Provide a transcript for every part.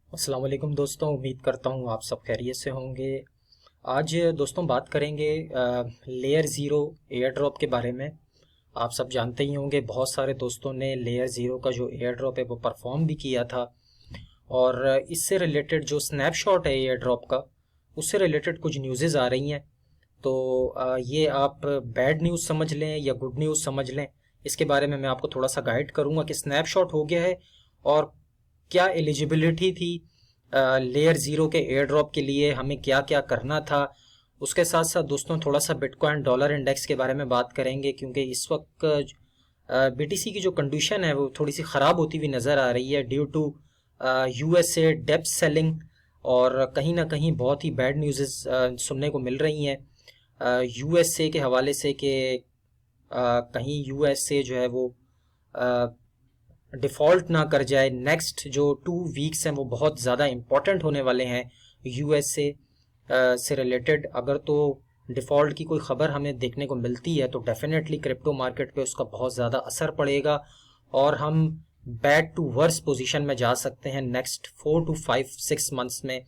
अस्सलाम वालेकुम दोस्तों, उम्मीद करता हूँ आप सब खैरियत से होंगे। आज दोस्तों बात करेंगे लेयर ज़ीरो एयर ड्रॉप के बारे में। आप सब जानते ही होंगे, बहुत सारे दोस्तों ने लेयर ज़ीरो का जो एयर ड्रॉप है वो परफॉर्म भी किया था। और इससे रिलेटेड जो स्नैपशॉट है एयर ड्रॉप का, उससे रिलेटेड कुछ न्यूज़ेज़ आ रही हैं। तो ये आप बैड न्यूज़ समझ लें या गुड न्यूज़ समझ लें, इसके बारे में मैं आपको थोड़ा सा गाइड करूँगा कि स्नैपशॉट हो गया है और क्या एलिजिबिलिटी थी लेयर ज़ीरो के एयर ड्रॉप के लिए, हमें क्या क्या करना था। उसके साथ साथ दोस्तों थोड़ा सा बिटकॉइन डॉलर इंडेक्स के बारे में बात करेंगे, क्योंकि इस वक्त बीटीसी की जो कंडीशन है वो थोड़ी सी ख़राब होती हुई नज़र आ रही है ड्यू टू यूएसए डेप्थ सेलिंग। और कहीं ना कहीं बहुत ही बैड न्यूज़ सुनने को मिल रही हैं यूएसए के हवाले से कि कहीं यूएसए जो है वो डिफ़ॉल्ट ना कर जाए। नेक्स्ट जो 2 वीक्स हैं वो बहुत ज़्यादा इम्पॉर्टेंट होने वाले हैं यूएसए से रिलेटेड। अगर तो डिफ़ॉल्ट की कोई ख़बर हमें देखने को मिलती है तो डेफिनेटली क्रिप्टो मार्केट पे उसका बहुत ज़्यादा असर पड़ेगा और हम बैड टू वर्स पोजीशन में जा सकते हैं नेक्स्ट 4 to 5 6 मंथ्स में,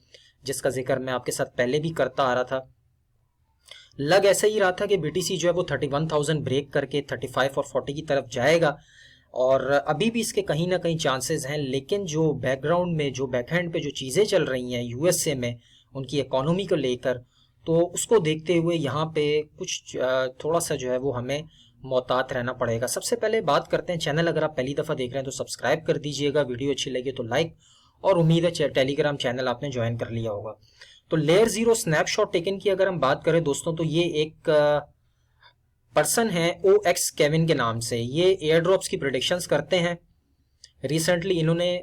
जिसका जिक्र मैं आपके साथ पहले भी करता आ रहा था। लग ऐसा ही रहा था कि बीटीसी जो है वो 31,000 ब्रेक करके 35 और 40 की तरफ जाएगा, और अभी भी इसके कहीं ना कहीं चांसेस हैं। लेकिन जो बैकग्राउंड में, जो बैकहैंड पे जो चीज़ें चल रही हैं यूएसए में उनकी इकोनॉमी को लेकर, तो उसको देखते हुए यहाँ पे कुछ थोड़ा सा जो है वो हमें मोहतात रहना पड़ेगा। सबसे पहले बात करते हैं, चैनल अगर आप पहली दफ़ा देख रहे हैं तो सब्सक्राइब कर दीजिएगा, वीडियो अच्छी लगी तो लाइक, और उम्मीद है टेलीग्राम चैनल आपने ज्वाइन कर लिया होगा। तो लेयर ज़ीरो स्नैपशॉट टेकन की अगर हम बात करें दोस्तों, तो ये एक पर्सन है ओ एक्स केविन के नाम से। ये एयर ड्रॉप्स की प्रिडिक्शंस करते हैं। रिसेंटली इन्होंने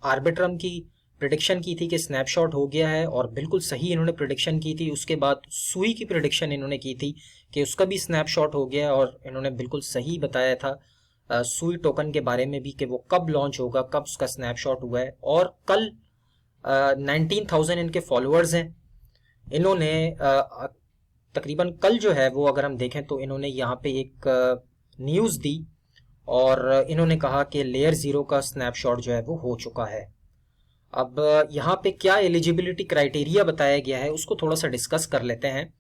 आर्बिट्रम की प्रिडिक्शन की थी कि स्नैपशॉट हो गया है, और बिल्कुल सही इन्होंने प्रिडिक्शन की थी। उसके बाद सुई की प्रिडिक्शन इन्होंने की थी कि उसका भी स्नैपशॉट हो गया, और इन्होंने बिल्कुल सही बताया था सुई टोकन के बारे में भी कि वो कब लॉन्च होगा, कब उसका स्नैपशॉट हुआ है। और कल 19,000 इनके फॉलोअर्स हैं। इन्होंने तकरीबन कल जो है वो अगर हम देखें तो इन्होंने यहाँ पे एक न्यूज़ दी और इन्होंने कहा कि लेयर ज़ीरो का स्नैपशॉट जो है वो हो चुका है। अब यहाँ पे क्या एलिजिबिलिटी क्राइटेरिया बताया गया है उसको थोड़ा सा डिस्कस कर लेते हैं।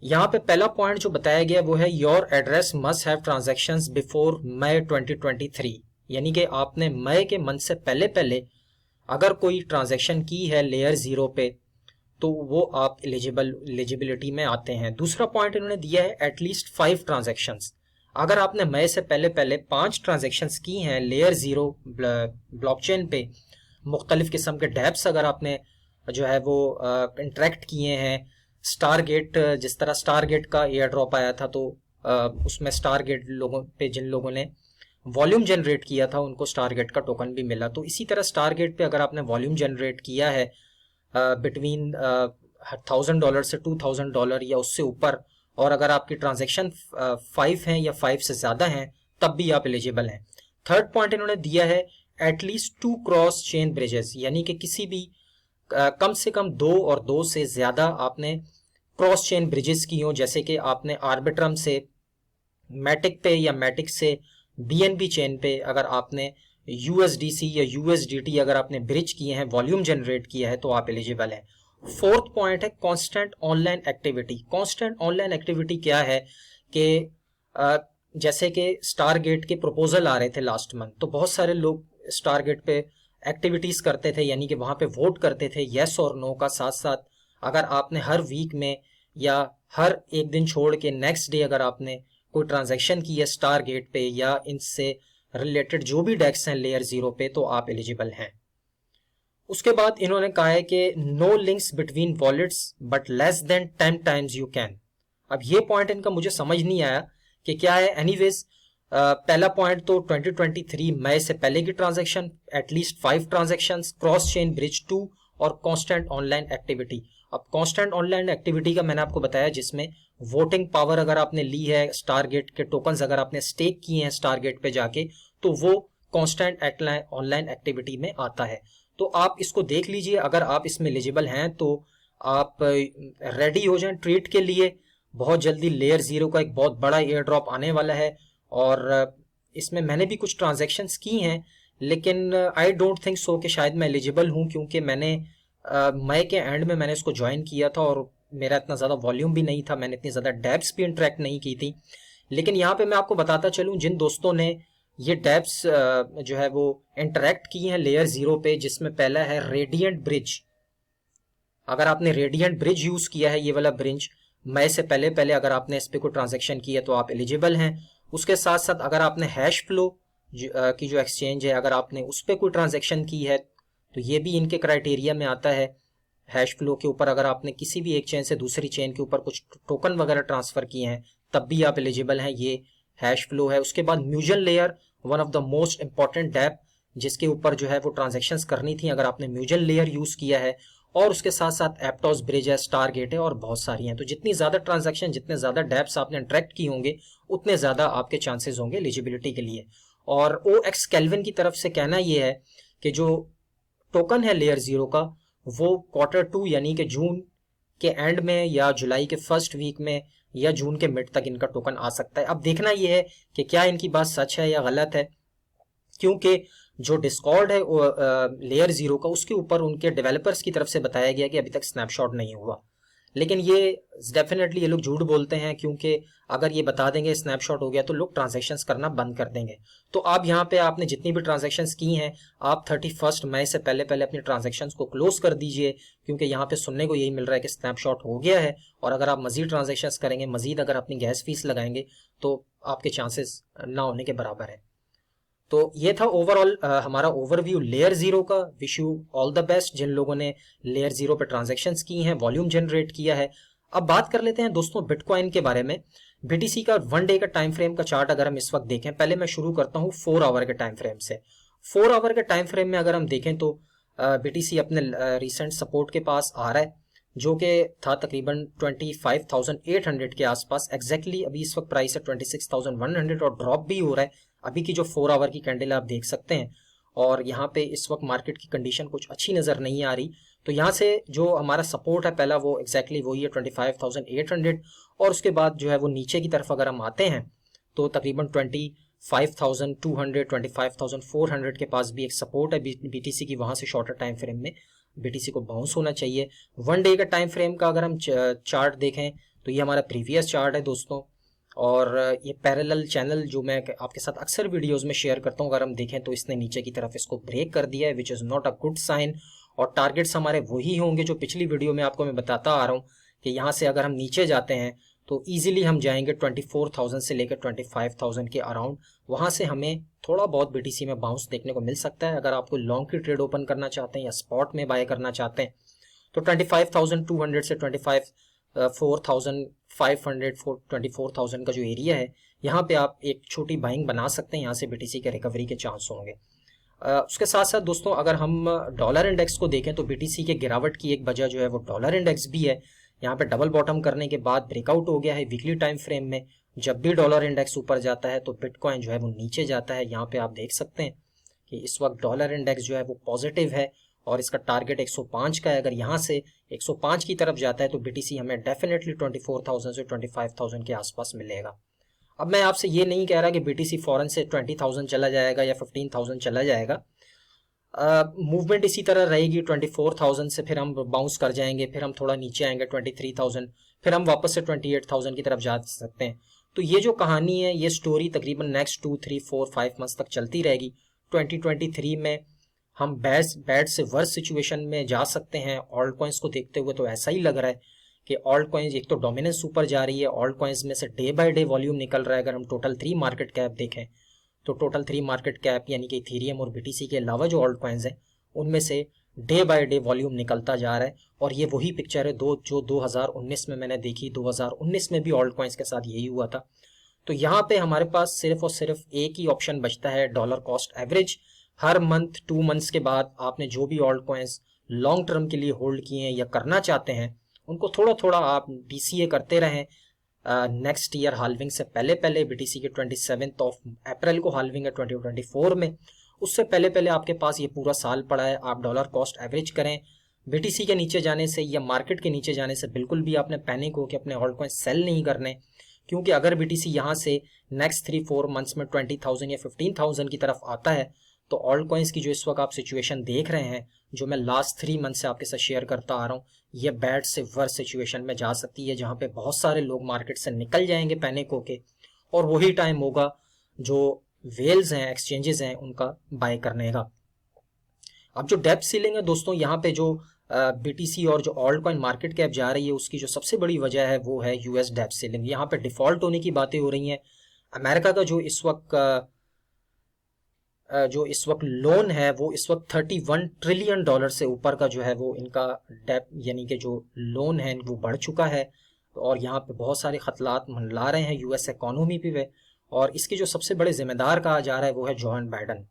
यहाँ पे पहला पॉइंट जो बताया गया वो है your address must have transactions before May 2023, यानी कि आपने मई के मंथ से पहले पहले अगर कोई ट्रांजैक्शन की है लेयर ज़ीरो पे तो वो आप एलिजिबिलिटी में आते हैं। दूसरा पॉइंट इन्होंने दिया है एटलीस्ट 5 ट्रांजैक्शंस। अगर आपने मई से पहले पहले 5 ट्रांजैक्शंस की हैं लेयर ज़ीरो ब्लॉकचेन पे, मुख्तलिफ किस्म के डैप्स अगर आपने जो है वो इंटरेक्ट किए हैं, स्टारगेट, जिस तरह स्टारगेट का एयर ड्रॉप आया था तो उसमें स्टारगेट लोगों पे, जिन लोगों ने वॉल्यूम जनरेट किया था उनको स्टारगेट का टोकन भी मिला। तो इसी तरह स्टारगेट पे अगर आपने वॉल्यूम जनरेट किया है बिटवीन $1,000 से $2,000 या उससे ऊपर, और अगर आपकी ट्रांजैक्शन 5 हैं या 5 से ज़्यादा हैं, तब भी आप एलिजिबल हैं। थर्ड पॉइंट इन्होंने दिया है एटलीस्ट 2 क्रॉस चेन ब्रिजेस, यानी कि किसी भी कम से कम 2 और 2 से ज़्यादा आपने क्रॉस चेन ब्रिजेस की हों, जैसे कि आपने आर्बिट्रम से मैटिक पे या मैटिक से बीएनबी चेन पे अगर आपने यूएसडीसी या यूएसडीटी अगर आपने ब्रिज किए हैं, वॉल्यूम जनरेट किया है, तो आप एलिजिबल हैं। फोर्थ पॉइंट है constant online activity. Constant online activity क्या है कि जैसे कि स्टारगेट के प्रपोजल आ रहे थे लास्ट मंथ, तो बहुत सारे लोग स्टारगेट पे एक्टिविटीज करते थे, यानी कि वहां पे वोट करते थे येस और नो का। साथ साथ अगर आपने हर वीक में या हर एक दिन छोड़ के नेक्स्ट डे अगर आपने कोई ट्रांजैक्शन की है स्टार गेट पे या इनसे रिलेटेड जो भी डेक्स हैं लेयर ज़ीरो पे, तो आप एलिजिबल हैं। उसके बाद इन्होंने कहा है कि no links between wallets but less than 10 times you can. अब ये पॉइंट इनका मुझे समझ नहीं आया कि क्या है। एनीवेज पहला पॉइंट तो 2023 मई से पहले की transaction, at least 5 transactions, cross chain bridge 2 और कांस्टेंट ऑनलाइन एक्टिविटी। अब कांस्टेंट ऑनलाइन एक्टिविटी का मैंने आपको बताया, जिसमें वोटिंग पावर अगर आपने ली है, स्टारगेट के टोकन्स अगर आपने स्टेक किए हैं स्टारगेट पे जाके, तो वो कांस्टेंट ऑनलाइन एक्टिविटी में आता है। तो आप इसको देख लीजिए, अगर आप इसमें एलिजिबल हैं तो आप रेडी हो जाएं ट्रीट के लिए। बहुत जल्दी लेयर ज़ीरो का एक बहुत बड़ा एयर ड्रॉप आने वाला है, और इसमें मैंने भी कुछ ट्रांजैक्शंस की हैं, लेकिन आई डोंट थिंक सो कि शायद मैं एलिजिबल हूँ, क्योंकि मैंने मई के एंड में मैंने इसको ज्वाइन किया था और मेरा इतना ज़्यादा वॉल्यूम भी नहीं था, मैंने इतनी ज़्यादा डेप्स भी इंटरेक्ट नहीं की थी। लेकिन यहाँ पे मैं आपको बताता चलूँ, जिन दोस्तों ने ये डेप्स जो है वो इंटरेक्ट की हैं लेयर 0 पे, जिसमें पहला है रेडियंट ब्रिज। अगर आपने रेडियंट ब्रिज यूज़ किया है, ये वाला ब्रिज, मई से पहले पहले अगर आपने इस पर कोई ट्रांजेक्शन की है तो आप एलिजिबल हैं। उसके साथ साथ अगर आपने हैश फ्लो की जो एक्सचेंज है, अगर आपने उस पर कोई ट्रांजेक्शन की है तो ये भी इनके क्राइटेरिया में आता है। हैश फ्लो के ऊपर अगर आपने किसी भी एक चेन से दूसरी चेन के ऊपर कुछ टोकन वगैरह ट्रांसफर किए हैं तब भी आप एलिजिबल हैं, ये हैश फ्लो है। उसके बाद mutual layer, one of the most important dapp, जिसके ऊपर जो है वो ट्रांजेक्शंस करनी थी, अगर आपने म्यूचुअल लेयर यूज किया है। और उसके साथ साथ एप्टॉस ब्रिज है, स्टार गेट है और बहुत सारी हैं। तो जितनी ज्यादा ट्रांजेक्शन, जितने ज्यादा डेप्स आपने इंटरेक्ट की होंगे, उतने ज्यादा आपके चांसेस होंगे एलिजिबिलिटी के लिए। और OX केल्विन की तरफ से कहना यह है कि जो टोकन है लेयर 0 का, वो Q2 यानी कि जून के एंड में या जुलाई के फर्स्ट वीक में या जून के मिड तक इनका टोकन आ सकता है। अब देखना यह है कि क्या इनकी बात सच है या गलत है, क्योंकि जो डिस्कॉर्ड है लेयर 0 का, उसके ऊपर उनके डेवलपर्स की तरफ से बताया गया कि अभी तक स्नैपशॉट नहीं हुआ। लेकिन ये डेफिनेटली ये लोग झूठ बोलते हैं, क्योंकि अगर ये बता देंगे स्नैपशॉट हो गया तो लोग ट्रांजैक्शंस करना बंद कर देंगे। तो आप यहाँ पे आपने जितनी भी ट्रांजैक्शंस की हैं, आप 31 मई से पहले पहले अपनी ट्रांजैक्शंस को क्लोज कर दीजिए, क्योंकि यहाँ पे सुनने को यही मिल रहा है कि स्नैपशॉट हो गया है। और अगर आप मजीद ट्रांजैक्शंस करेंगे, मजीद अगर अपनी गैस फीस लगाएंगे, तो आपके चांसेस ना होने के बराबर है। तो ये था ओवरऑल हमारा ओवरव्यू लेयर 0 का। Wish you all the best जिन लोगों ने लेयर 0 पे ट्रांजैक्शंस की हैं, वॉल्यूम जनरेट किया है। अब बात कर लेते हैं दोस्तों बिटकॉइन के बारे में। BTC का 1 डे का टाइम फ्रेम का चार्ट अगर हम इस वक्त देखें, पहले मैं शुरू करता हूं 4 आवर के टाइम फ्रेम से। 4 आवर के टाइम फ्रेम में अगर हम देखें तो BTC अपने रिसेंट सपोर्ट के पास आ रहा है, जो कि था तकरीबन 25,800 के आसपास। एग्जैक्टली अभी इस वक्त प्राइस है 26,100 और ड्रॉप भी हो रहा है। अभी की जो 4 आवर की कैंडल आप देख सकते हैं, और यहाँ पे इस वक्त मार्केट की कंडीशन कुछ अच्छी नज़र नहीं आ रही। तो यहाँ से जो हमारा सपोर्ट है पहला, वो एग्जैक्टली वही है 25,800। और उसके बाद जो है वो नीचे की तरफ अगर हम आते हैं तो तकरीबन 25,200 25,400 के पास भी एक सपोर्ट है BTC की। वहाँ से शॉर्टर टाइम फ्रेम में BTC को बाउंस होना चाहिए। 1 डे का टाइम फ्रेम का अगर हम चार्ट देखें तो ये हमारा प्रीवियस चार्ट है दोस्तों, और ये पैरेलल चैनल जो मैं आपके साथ अक्सर वीडियोस में शेयर करता हूँ, अगर हम देखें तो इसने नीचे की तरफ इसको ब्रेक कर दिया है, which is not a good sign. और टारगेट्स हमारे वही होंगे जो पिछली वीडियो में आपको मैं बताता आ रहा हूँ कि यहाँ से अगर हम नीचे जाते हैं तो ईजिली हम जाएंगे 24,000 से लेकर 25,000 के अराउंड। वहाँ से हमें थोड़ा बहुत BTC में बाउंस देखने को मिल सकता है। अगर आपको लॉन्ग की ट्रेड ओपन करना चाहते हैं या स्पॉट में बाय करना चाहते हैं तो 25,200 से 4,500 24,000 का जो एरिया है, यहाँ पे आप एक छोटी बाइंग बना सकते हैं। यहाँ से BTC के रिकवरी के चांस होंगे। उसके साथ साथ दोस्तों अगर हम डॉलर इंडेक्स को देखें तो BTC के गिरावट की एक वजह जो है वो डॉलर इंडेक्स भी है। यहाँ पे डबल बॉटम करने के बाद ब्रेकआउट हो गया है वीकली टाइम फ्रेम में। जब भी डॉलर इंडेक्स ऊपर जाता है तो बिटकॉइन जो है वो नीचे जाता है। यहाँ पे आप देख सकते हैं कि इस वक्त डॉलर इंडेक्स जो है वो पॉजिटिव है और इसका टारगेट 105 का है। अगर यहाँ से 105 की तरफ जाता है तो BTC हमें डेफिनेटली 24,000 से 25,000 के आसपास मिलेगा। अब मैं आपसे ये नहीं कह रहा कि BTC फॉरन से 20,000 चला जाएगा या 15,000 चला जाएगा। मूवमेंट इसी तरह रहेगी। 24,000 से फिर हम बाउंस कर जाएंगे, फिर हम थोड़ा नीचे आएंगे 23,000, फिर हम वापस से 28,000 की तरफ जा सकते हैं। तो ये जो कहानी है, ये स्टोरी तकरीबन नेक्स्ट 2, 3, 4, 5 मंथ्स तक चलती रहेगी। 2023 में हम बैड से वर्स सिचुएशन में जा सकते हैं। ऑल्ट कॉइन्स को देखते हुए तो ऐसा ही लग रहा है कि ऑल्ट कॉइन्स एक तो डोमिनेंस ऊपर जा रही है, ऑल्ट कॉइन्स में से डे बाय डे वॉल्यूम निकल रहा है। अगर हम टोटल 3 मार्केट कैप देखें तो टोटल 3 मार्केट कैप यानी कि इथेरियम और BTC के अलावा जो ऑल्ट कॉइन्स हैं, उनमें से डे बाय डे वॉल्यूम निकलता जा रहा है। और ये वही पिक्चर है जो 2019 में मैंने देखी। 2019 में भी ऑल्ट कॉइन्स के साथ यही हुआ था। तो यहाँ पे हमारे पास सिर्फ और सिर्फ एक ही ऑप्शन बचता है, डॉलर कॉस्ट एवरेज। हर मंथ 2 मंथ्स के बाद आपने जो भी ऑल्ट कॉइन्स लॉन्ग टर्म के लिए होल्ड किए हैं या करना चाहते हैं, उनको थोड़ा थोड़ा आप DCA करते रहें। नेक्स्ट ईयर हाल्विंग से पहले पहले BTC के 27 अप्रैल को हाल्विंग है 2024 में। उससे पहले पहले आपके पास ये पूरा साल पड़ा है, आप डॉलर कॉस्ट एवरेज करें। BTC के नीचे जाने से या मार्केट के नीचे जाने से बिल्कुल भी आपने पैनिक हो कि अपने ऑल्ट कॉइन सेल नहीं करने, क्योंकि अगर BTC यहाँ से नेक्स्ट 3-4 मंथ्स में 20,000 या 15,000 की तरफ आता है तो ऑल्ट कॉइन्स की जो इस वक्त आप सिचुएशन देख रहे हैं, जो मैं लास्ट 3 मंथ से आपके साथ शेयर करता आ रहा हूँ, ये बैड से वर्स सिचुएशन में जा सकती है, जहाँ पे बहुत सारे लोग मार्केट से निकल जाएंगे पैनिक होके, और वही टाइम होगा जो वेल्स हैं, एक्सचेंजेस हैं, उनका बाय करने का। अब जो डेप्थ सीलिंग है दोस्तों, यहाँ पे जो बीटीसी और जो ऑल्ट कॉइन मार्केट कैप जा रही है, उसकी जो सबसे बड़ी वजह है वो है यूएस डेप्थ सीलिंग। यहाँ पे डिफॉल्ट होने की बातें हो रही हैं। अमेरिका का जो इस वक्त लोन है वो इस वक्त $31 ट्रिलियन से ऊपर का जो है वो इनका डेप यानी कि जो लोन है वो बढ़ चुका है। और यहाँ पे बहुत सारे खतलात मंडला रहे हैं यूएस इकोनॉमी पे, और इसके जो सबसे बड़े जिम्मेदार कहा जा रहा है वो है जॉन बाइडन।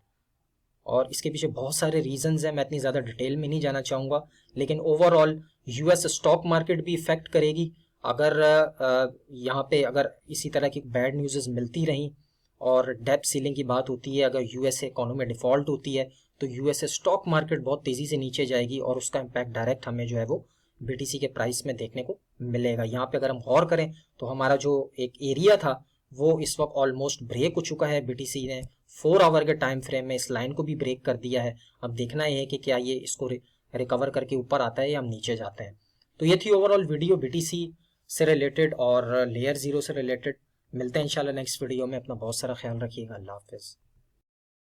और इसके पीछे बहुत सारे रीजंस हैं, मैं इतनी ज़्यादा डिटेल में नहीं जाना चाहूँगा, लेकिन ओवरऑल यूएस स्टॉक मार्केट भी इफेक्ट करेगी अगर यहाँ पे अगर इसी तरह की बैड न्यूज़ मिलती रहीं और डेप्थ सीलिंग की बात होती है, अगर यूएस इकोनॉमी डिफॉल्ट होती है तो यूएस स्टॉक मार्केट बहुत तेज़ी से नीचे जाएगी, और उसका इम्पैक्ट डायरेक्ट हमें जो है वो बीटीसी के प्राइस में देखने को मिलेगा। यहाँ पे अगर हम गौर करें तो हमारा जो एक एरिया था वो इस वक्त ऑलमोस्ट ब्रेक हो चुका है। बीटीसी ने 4 आवर के टाइम फ्रेम में इस लाइन को भी ब्रेक कर दिया है। अब देखना यह है कि क्या ये इसको रिकवर करके ऊपर आता है या हम नीचे जाते हैं। तो ये थी ओवरऑल वीडियो बीटीसी से रिलेटेड और लेयर 0 से रिलेटेड। मिलते हैं इंशाल्लाह नेक्स्ट वीडियो में। अपना बहुत सारा ख्याल रखिएगा। अल्लाह हाफिज़।